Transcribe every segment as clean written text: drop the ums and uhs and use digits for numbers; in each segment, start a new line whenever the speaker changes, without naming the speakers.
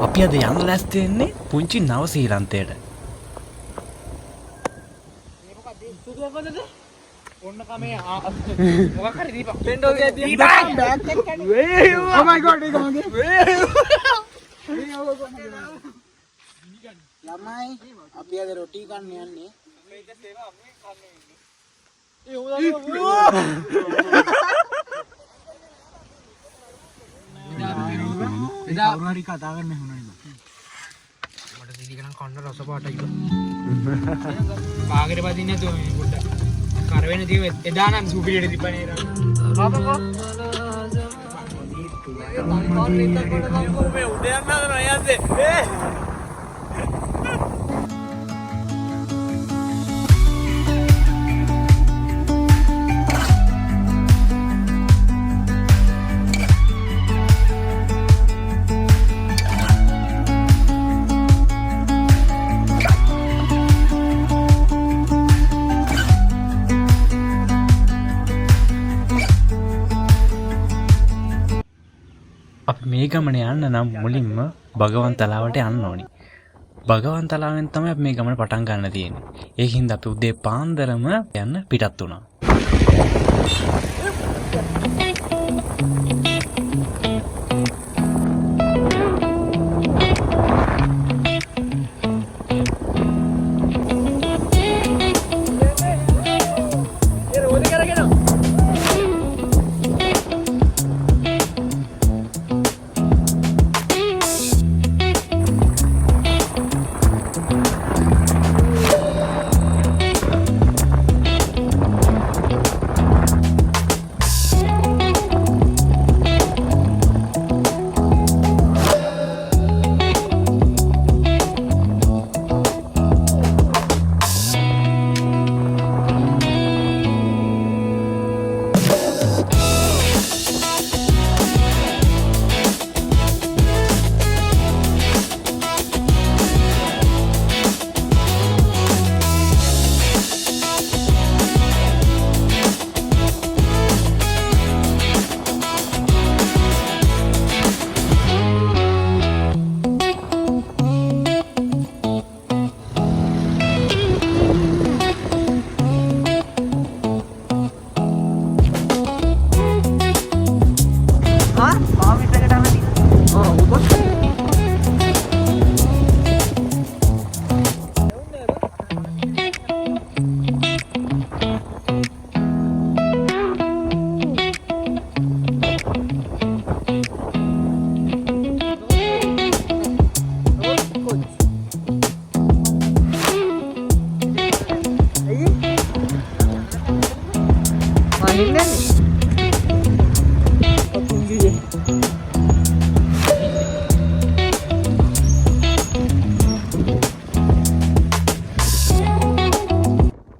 අපි අද යන්න ලෑස්ති වෙන්නේ පුංචි නව ශ්‍රීලන්තයට.
ඔන්න කමේ මොකක් හරි දීපක් පෙන්ඩෝ ගේ දීපක් බෑග් එක කන්නේ oh my god ඒක මගේ ළමයි අපි අද රොටි කන්න යන්නේ අපේ ඉත සේවා අපි කන්නේ එදා හරි කතා කරන්න හුණා නේද මට සීනි ගණන් කන්න රස පාටයි බාගෙට පදින්න නැතුව මේ පොඩ්ඩක් කරවෙන දේ එදා නම් සුපිරියට දීපනේ රා පාපකෝ මේ උඩ යන්න හදනවා යන්නේ
අපි මේ ගමන යන්න නම් මුලින්ම භගවන්තලාවට යන්න ඕනි. භගවන්තලාවෙන් තමයි අපි මේ ගමන පටන් ගන්න තියෙන්නේ. ඒකින්ද අපි උදේ පාන්දරම යන්න පිටත් වුණා.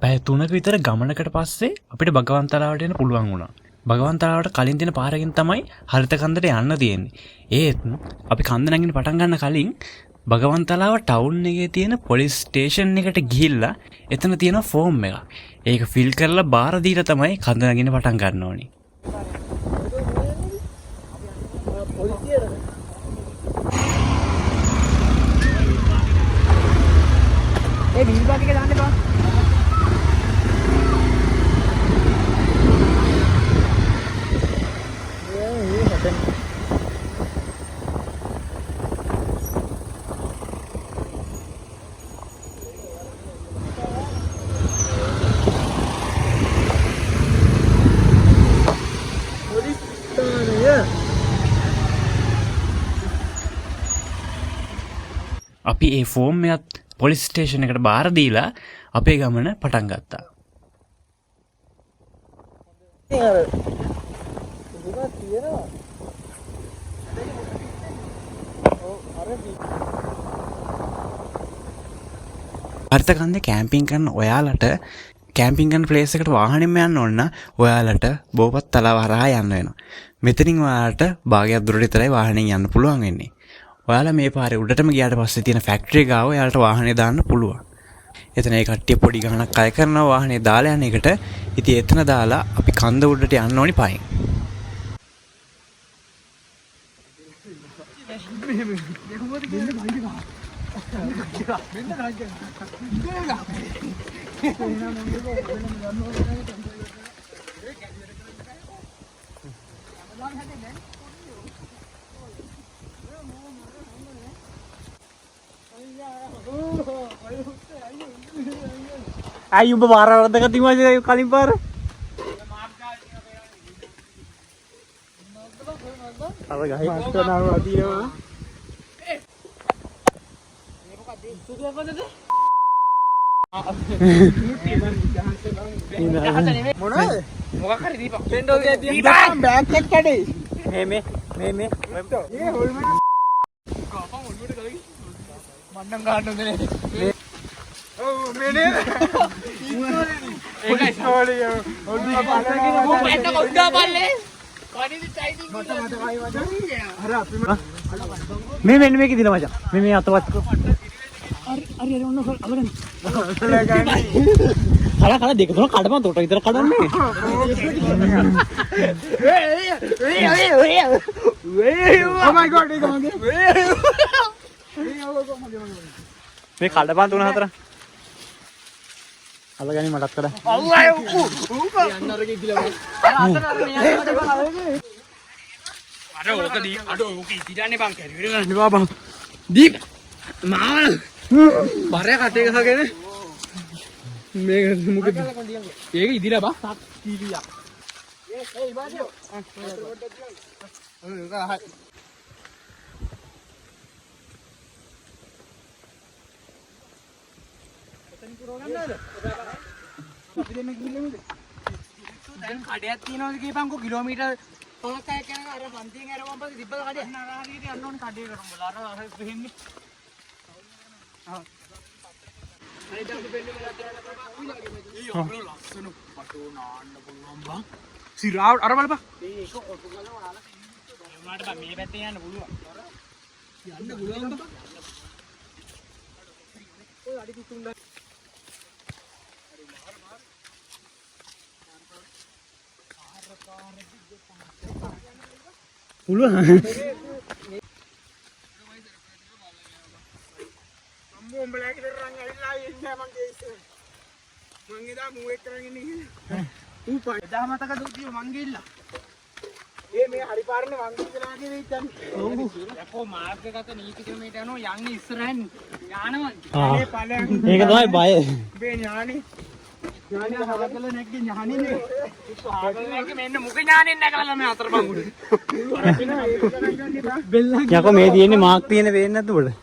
පැය 3ක විතර ගමනකට පස්සේ අපිට භගවන්තලාවට එන්න පුළුවන් වුණා. භගවන්තලාවට කලින් තියෙන පාරකින් තමයි හරිත කන්දට යන්න තියෙන්නේ. ඒත් අපි කන්ද නැගින්න පටන් ගන්න කලින් භගවන්තලාව ටවුන් එකේ තියෙන පොලිස් ස්ටේෂන් එකට ගිහිල්ලා එතන තියෙන ෆෝම් එක. ඒක ෆිල් කරලා බාර දීලා තමයි කන්ද නැගින්න පටන් ගන්න ඕනේ.
ඒ බිල් බාට් එක දාන්න එපා.
අපි ඒ ෆෝම් එකත් පොලිස් ස්ටේෂන් එකට බාර දීලා අපේ ගමන පටන් ගත්තා. හරිත කන්දේ කැම්පින් කරන ඔයාලට කැම්පින් කරන ප්ලේස් එකට වාහනෙම යන්න ඕන නම් ඔයාලට බෝපත් තලාව හරහා යන්න වෙනවා. මෙතනින් ඔයාලට භාගයක් දුරට විතරයි වාහනෙන් යන්න පුළුවන් වෙන්නේ. ඔයාලා මේ පාරේ උඩටම ගියාට පස්සේ තියෙන ෆැක්ටරි ගාව ඔයාලට වාහනේ දාන්න පුළුවන්. එතන ඒ කට්ටිය පොඩි ගහනක් අය කරනවා වාහනේ දාලා යන එකට. ඉතින් එතන දාලා අපි කන්ද උඩට යන්න ඕනි පයින්.
Ayo bawa dekat timah aja kali par. Apa guys? Master nama mati ya. Muka kari di pak. Pendol dia di pak. Back check kade. Me. Mandang kandung ni. Oh, mene. Eh guys, sorry ya. Udah balik. मैं की दिला मजा मैं आता बात अरे अरे अरे उन्होंने अगर खड़ा खड़ा देख थोड़ा काट मत उठा इधर काट में ओह माय गॉड ये कहां गए मैं काट बात उन्होंने हतरा अलग नहीं मटक करा अल्लाह अंदर के दिला अरे वो कदी अरे वो की दिलाने बांग कर रहे हैं बाबा दीप मां बारे खाते खाके ने मैं मुके ये की दिला बा की लिया ए बाजो किलोमीटर क्या को मैं दिए ने मार्क दिए ने वेन तू बड़े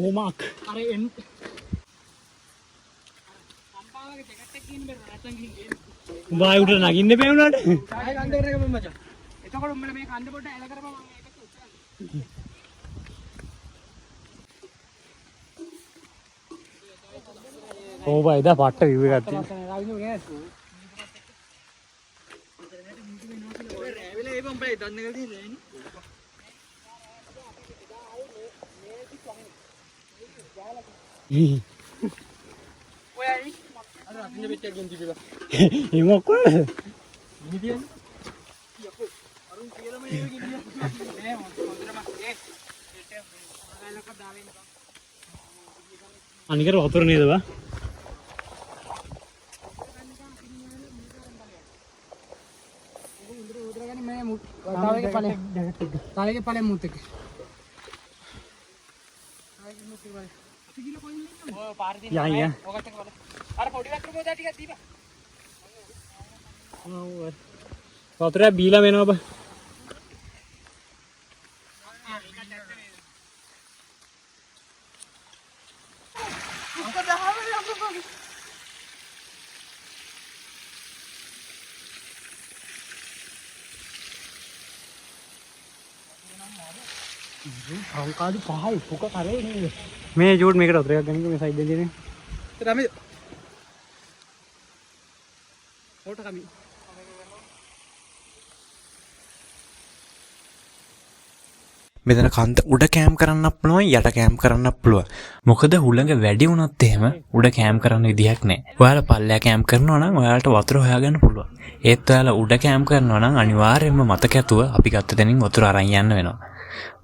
ओ मार्क अरे एन बाय उठ नागिन ने पे उन्नट काय कांद करे के मजा එතකොට උඹලා මේ කන්ද පොඩ්ඩ ඇල කරපන් මම ඒකට උත්තරන්නේ ओ भाई दा फट व्यू करती අනිකර වතුර නේද බා ताले के पाले मुंह तक यहाँ यहाँ वतरे बीला मेनो अब मैं जोड़ में कर उतरेगा कहीं मैं साइड दे देने तेरा में फोटो कमी
මෙතන කන්ද උඩ කෑම් කරන්නත් පුළුවන් යට කෑම් කරන්නත් පුළුවන්. මොකද හුළඟ වැඩි වුණොත් එහෙම උඩ කෑම් කරන්න විදිහක් නැහැ. ඔයාලා පල්ලෙහා කෑම් කරනවා නම් ඔයාලට වතුර හොයාගන්න පුළුවන්. ඒත් ඔයාලා උඩ කෑම් කරනවා නම් අනිවාර්යයෙන්ම මතක ඇතුව අපි ගත්ත තැනින් වතුර අරන් යන්න වෙනවා.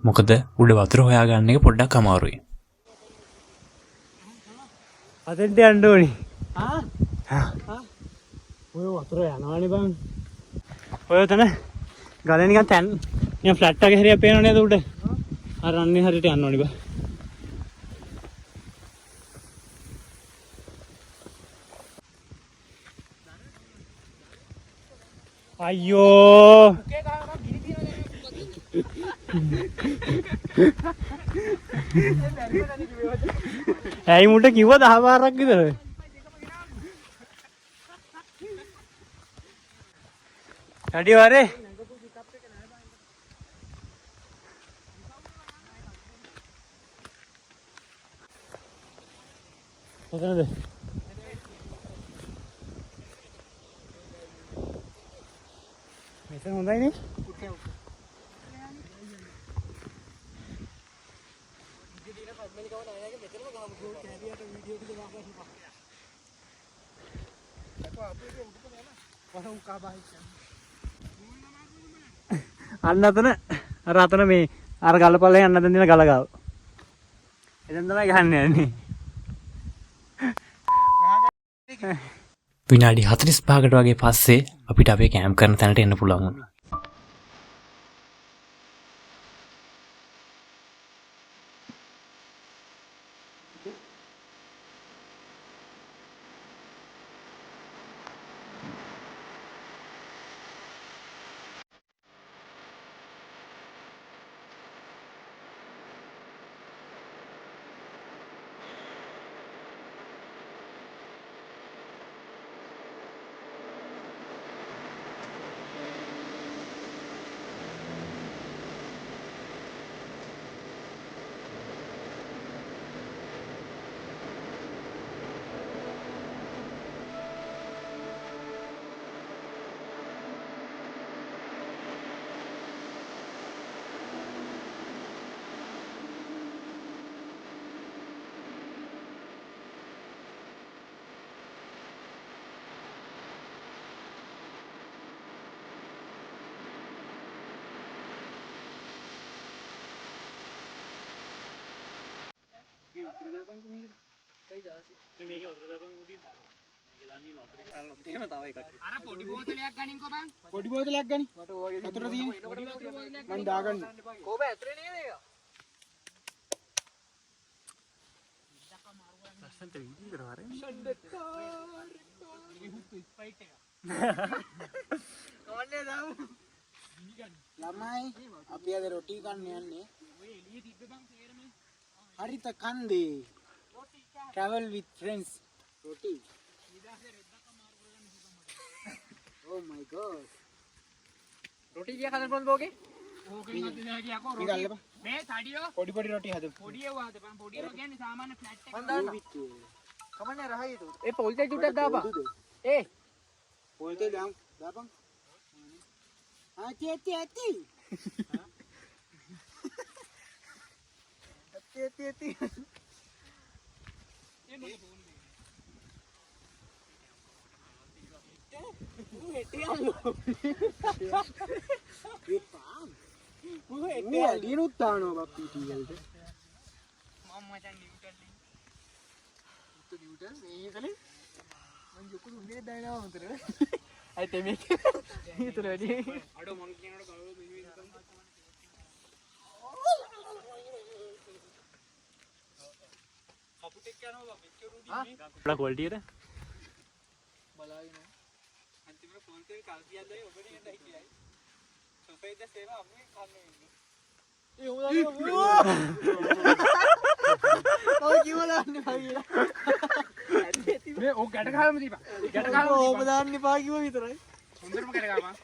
මොකද උඩ වතුර හොයාගන්න එක පොඩ්ඩක් අමාරුයි.
අතෙන්ට යන්න ඕනි. ඔය වතුර යනවානේ බං. ඔය තන ගලේ නිකන් තැන් නිකන් ෆ්ලැට් එකේ හරියක් පේනව නේද උඩ? අර අන්නේ හරියට යන්න ඕනි බං. අයියෝ ඇයි මුට කිව්ව 10 පාරක් විතර වැඩි වරේ කොතනද මෙතන හොඳයි නේ අන්න අතන අර අතන මේ අර ගලපල්ලේ යන්න දෙන ගල ගාව. එතෙන් තමයි ගහන්න යන්නේ.
විනාඩි 45කට වගේ පස්සේ අපිට අපේ කෑම් කරන තැනට එන්න පුළුවන් වුණා.
අර පොඩි බෝතලයක් ගනින්කෝ බං. පොඩි බෝතලයක් ගනි. වතුර තියෙන්නේ. මං දාගන්න. කෝබ ඇතුලේ නේද ඒක? ලස්සන්ට වීඩියෝ කරවර. ෆයිට් එක. කවන්නේ දාමු. ළමයි අපි අද රොටි කන්න යන්නේ. ඔය එළියේ තිබ්බ බං තේරෙම. හරිත කන්දේ. travel with friends. Roti. Oh my god. රොටි කියා හදන්න පුළුවන්ද ඕකේ? ඕකේ මැද දැකිය යකෝ රොටි. මේ තඩියෝ පොඩි පොඩි රොටි හදමු. පොඩි ඒවා හදපන්. පොඩි ඒවා කියන්නේ සාමාන්‍ය ෆ්ලැට් එක. මන් දාන්න. කමන්නේ රහයි ඒක. ඒ පොල් තෙල් ටිකක් දාපන්. ඒ පොල් තෙල් දාපන්. ඇති. ඇති. ඒ මොකද ෆෝන් क्वालिटी अंतिम फोन से काल दिया जाए ओपन ही नहीं किया है सोफे दे सेवा अपने खाने में ये हो और क्यों लाने भाई मैं वो गट खा मत दीपा गट खा वो बदान नहीं पागी वो भीतर है सुंदर में गट खा मां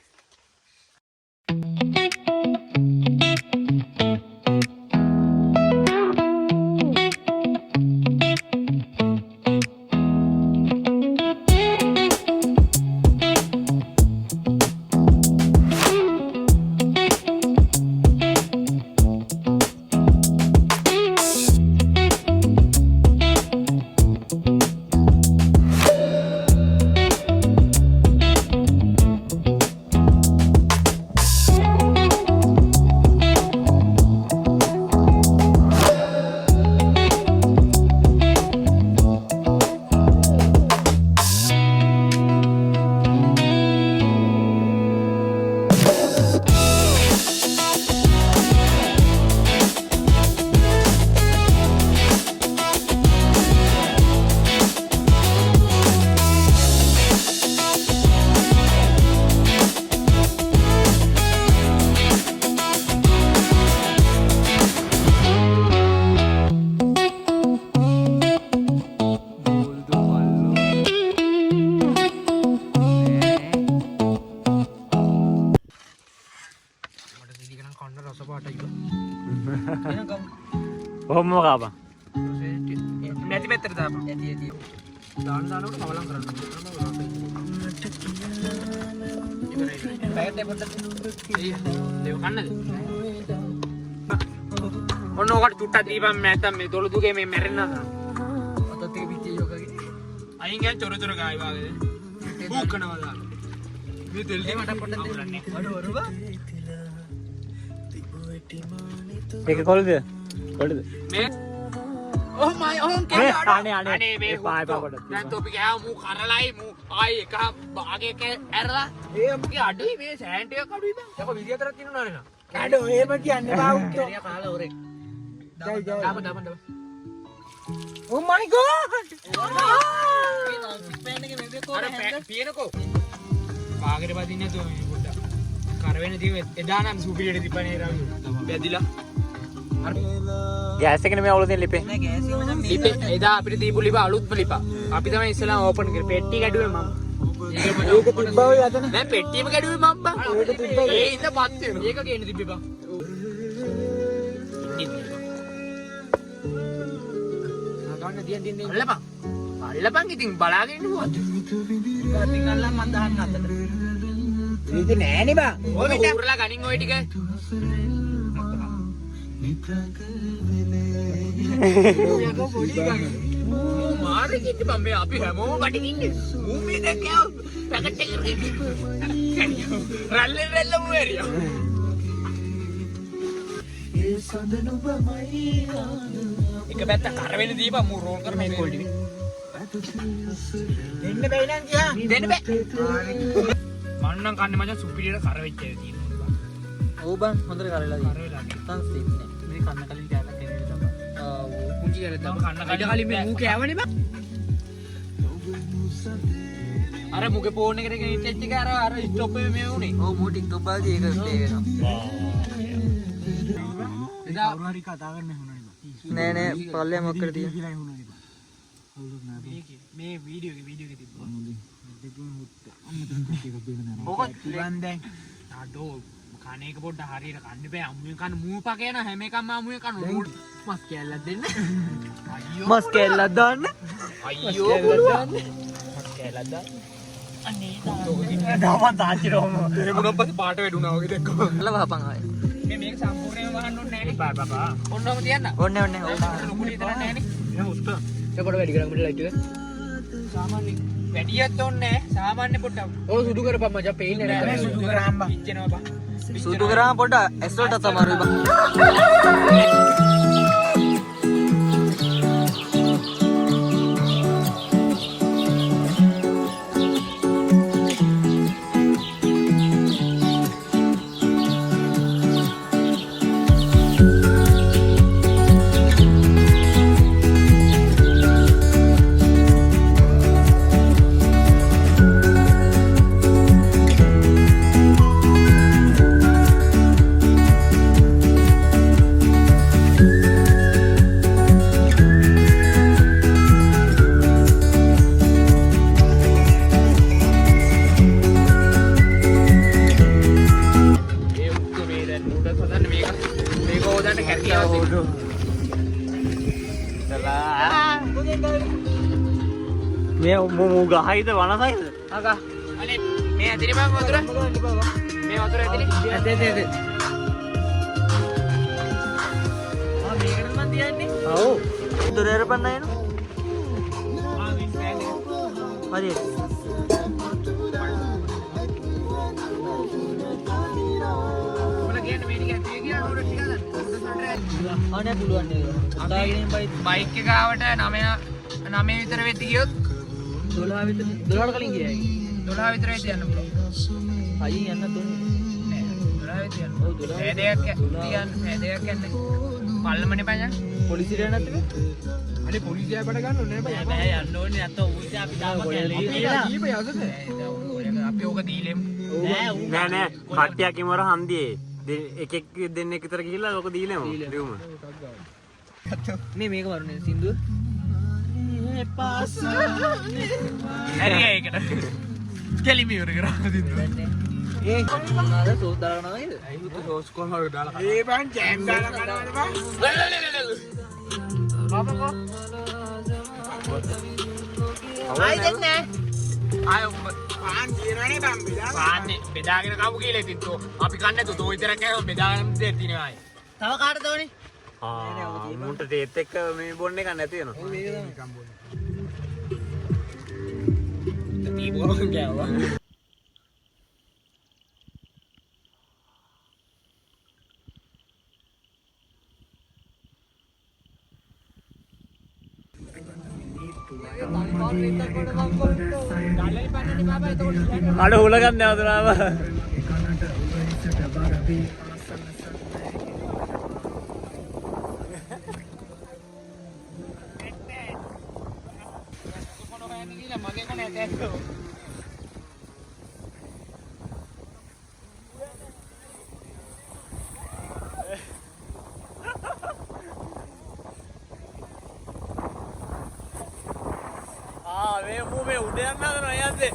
කන්න රස පාටයි.
කොහොම කාපන්.
නැති පැත්තට දාපන්. ඇති. දානකොට කවලම් කරන්න. පැයට පොඩ්ඩක් දෙව කන්නද? ඔන්න ඔකට චුට්ටක් දීපන් නැත්තම් මේ දොළ දුගේ මේ මැරෙන්න නෑ. අතත් එක පිටේ යෝගගේ. අයින් ගියන් චොර ගායි වාගේ. බූකනවා දාන්න. මේ තෙල් ටික මට පොඩ්ඩක් දෙන්න. අඩු බා.
ඒක කොල්ද? කොල්ද?
මේ Oh my own
මේ
camera.
අනේ මේ පායි පාකට.
දැන් තොපි ගෑ මූ කරලයි මූ ආයි එක භාගයක ඇරලා ඒ මුගේ අඩුයි මේ සෑන්ට් එක අඩුයි බං. යකෝ විදිය අතරක් තියෙනවා නේද?
අඩෝ එහෙම කියන්නේ බා උත්තෝ.
කැරියා කාලා ඔරේ.
ජයි ජයි.
දාපන්.
Oh my god.
අර පියනකෝ. භාගයට බදින්න නැතුව මේ පොඩ්ඩක්. කරවෙන දේ එදා නම් සුපිරියට දීපනේ රවි. බැදිලා. අර
ගෑස් එකනේ මේ අවුල දෙන්න ලිපේ.
ලිපේ එදා අපිට දීපු ලිප අලුත්ම ලිප. අපි තමයි ඉස්සෙල්ලා ඕපන් කරේ. පෙට්ටි ගැඩුවේ මම.
ඒක තිබ්බා ඔය අතන.
දැන් පෙට්ටියම ගැඩුවේ මම බං.
ඒක තිබ්බා.
ඒ ඉඳ පත් වෙනවා. ඒක ගේන්න තිබ්බේ බං. ගන්න දියන් අල්ලපන් ඉතින් බලාගෙන ඉන්නවා.
ඉතින් අල්ලන් මන් දාන්න අතට. ඒක නෑනේ බා.
ඔය මෙතන උරලා ගනින් ඔය ටික. මාරේ කිට්ටි බම් මේ අපි හැමෝම බඩින් ඉන්නේ. ඌ මේ දැන් කෑව පැකට් එක රල්ලෙන් මුවරියා. එක පැත්ත කරවෙන දීපන් මූ රෝල් කර මේ කොල්ඩි.
දෙන්න බැයි නම් කියා.
දෙන්න බෑ. මන්නම් කන්නේ මචං සුපිරියට කරවෙච්ච එක තියෙනවා.
ඔව් බං හොඳට කරලා දී.
කරවෙලා
නැත්තම් ස්ටික් නෑ. මේ කන්න කලින් කෑල්ලක් එන්නේ තමයි.
කුංචි කරේ තම කන්න කලින් මේ මූ කෑවනේ බං. අර මුගේ ෆෝන් එකට ගෙනිච්ච එක අර ස්ටොප් එකේ මේ උනේ.
ඔව් මූ ටික්ටොක් බලදී ඒක ප්ලේ වෙනවා.
එදා
හරි කතා කරන්න හුණා නෑ නෑ පල්ලේ මොකක්ද තියෙන්නේ
මේ වීඩියෝ එකේ තිබ්බා.
ඕක දැන්
අඩෝ කණේක පොඩ්ඩ හරියට කන්න බෑ. අම්මුවේ කන මූ පකේන හැම එකම අම්මුවේ කන මස් කැල්ලක් දෙන්න. අයියෝ
මස් කෑල්ලක් දාන්න
අයියෝ පුළුවන්. මස් කැල්ලක් දාන්න. අනේ
දාමන් තාච්චිරෝම
ඒ මොනක් පස්සේ පාට වැඩුණා වගේ දැක්කම.
අල්ල වහපන් ආයේ
මේක සම්පූර්ණයෙන්ම වහන්න ඕනේ නෑනේ. බා. ඔන්නම තියන්න.
ඕන්නේ ඕන්නේ ඕක
ලොකු විතර නෑනේ. එහෙනම් උස්ත. ඒකට වැඩි කරමු ලයිට් එක. සාමාන්‍ය වැඩියත් ඕනේ නෑ. සාමාන්‍ය පොඩ්ඩක්. ඕක සුදු කරපම් මචං පේන්නේ නෑ.
සුදු කරාම් බා.
පිච්චෙනවා බා.
සුදු කරාම පොඩ්ඩක් ඇස් වලට තමයි බා. මේ මූ ගහයිද වනසයිද?
අගා අනේ මේ ඇදිරි මම වතුර මේ වතුර ඇදිරි
ඇද
මේකට මන් තියන්නේ
ඔව් දොර අරපන්න එන
වින් පෑන් එක
හරි
ඔයාලා කියන්නේ මේ ටික ඇතුලේ කියලා නෝඩ් ටික ගන්න
අනේ පුළුවන් නේද අතාගෙන
බයික් එක ආවට 9 විතර වෙද්දි ගියොත්
12 විතර 12ට කලින් ගියයි
12 විතර වෙද්දි යන්න පුළුවන්
අයින් යන්න දුන්නේ
නෑ 12 වෙද්දි යන්න
ඔව් 12
පැය දෙකක් යන්න පල්ලමනේ පයන්
පොලිසියට යන්න නැත්නම්
අනේ පොලිසිය අපට ගන්න ඕනේ නෑ
බෑ යන්න ඕනේ නැත්නම් ඌට අපි දාපන්
අපි ඕක දීලෙමු
නෑ නෑ කට්ටියක් ඉමර හන්දියේ එකෙක් දෙන්නෙක් විතර ගිහිල්ලා ඕක දීලෙමු ලියුම මේ මේක වරුනේ සින්දුව
හරි ඒකට කෙලිම ඉවර කරා දින්දුව මොනවාද සෝස් දාලා නේද? ඇයි උතු සෝස් කොහමද දාලා කනවා? ඒ බං ජෑම් දාලා කනවාද බං? බබකෝ. ආයි දෙන්නේ. ආය පාන් දිනවනේ බං බෙදා. පාන්නේ බෙදාගෙන කවු කියලා ඉතින් තෝ අපි කන්නේ තෝ විතරක් කෑම බෙදාගෙන දෙන්නේ ආයි. තව කාටද ඕනේ?
මුන්ට තේත් එක්ක මේ බොන්න එක නැති වෙනවා.
මේක තමයි නිකන් බොන්නේ. තීබුවම ගෑවා.
අඩ හුලගන්න යවදුනාම මේ මූ මේ උඩ යන්න හදනවා යන්නේ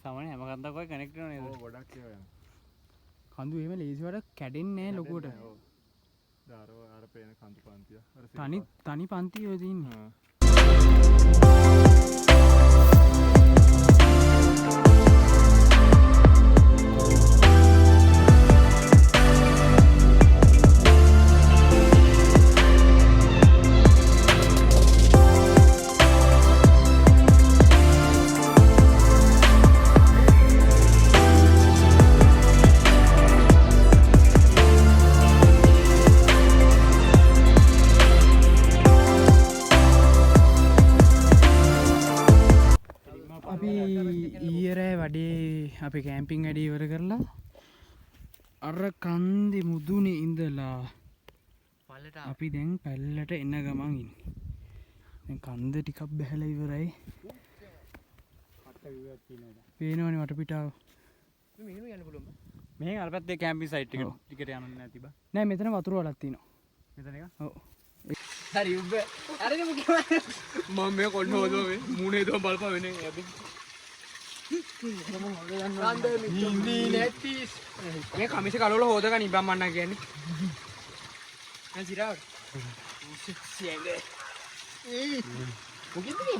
සාමාන්‍ය හැම කන්දක් වගේ කනෙක්ට් වෙනව නේද? ඔව් ගොඩක් ඒවා යනවා.
කඳු එහෙම ලේසි වල කැඩෙන්නේ නැහැ ලොකුවට.
ඔව්. දාරෝ අර පේන කඳු පන්තිය.
තනි පන්ති ඔය තියෙන්නේ. අපි කැම්පින් වැඩ ඉවර කරලා අර කන්දේ මුදුනේ ඉඳලා අපි දැන් පැල්ලට එන ගමන් ඉන්නේ. දැන් කන්ද ටිකක් බහැලා ඉවරයි. පේනවනේ වටපිටාව. මෙහෙම යන්න පුළුවන්.
මෙහෙන් අර පැත්තේ කැම්පින් සයිට් එකට ටිකට යන්න නැති බා.
නෑ මෙතන වතුර වලක් තියෙනවා.
මෙතන එක?
ඔව්. හරි උඹ. අරද මොකද? මම මේ කොන්න හොදෝ මේ මූණේ දෝ බලපා වෙන්නේ යබි. මේ කමිස කලවල හොදගන්න ඉබන් මන්න කියන්නේ. දැන් සිරාවට. සියඟේ. මොකද මේ?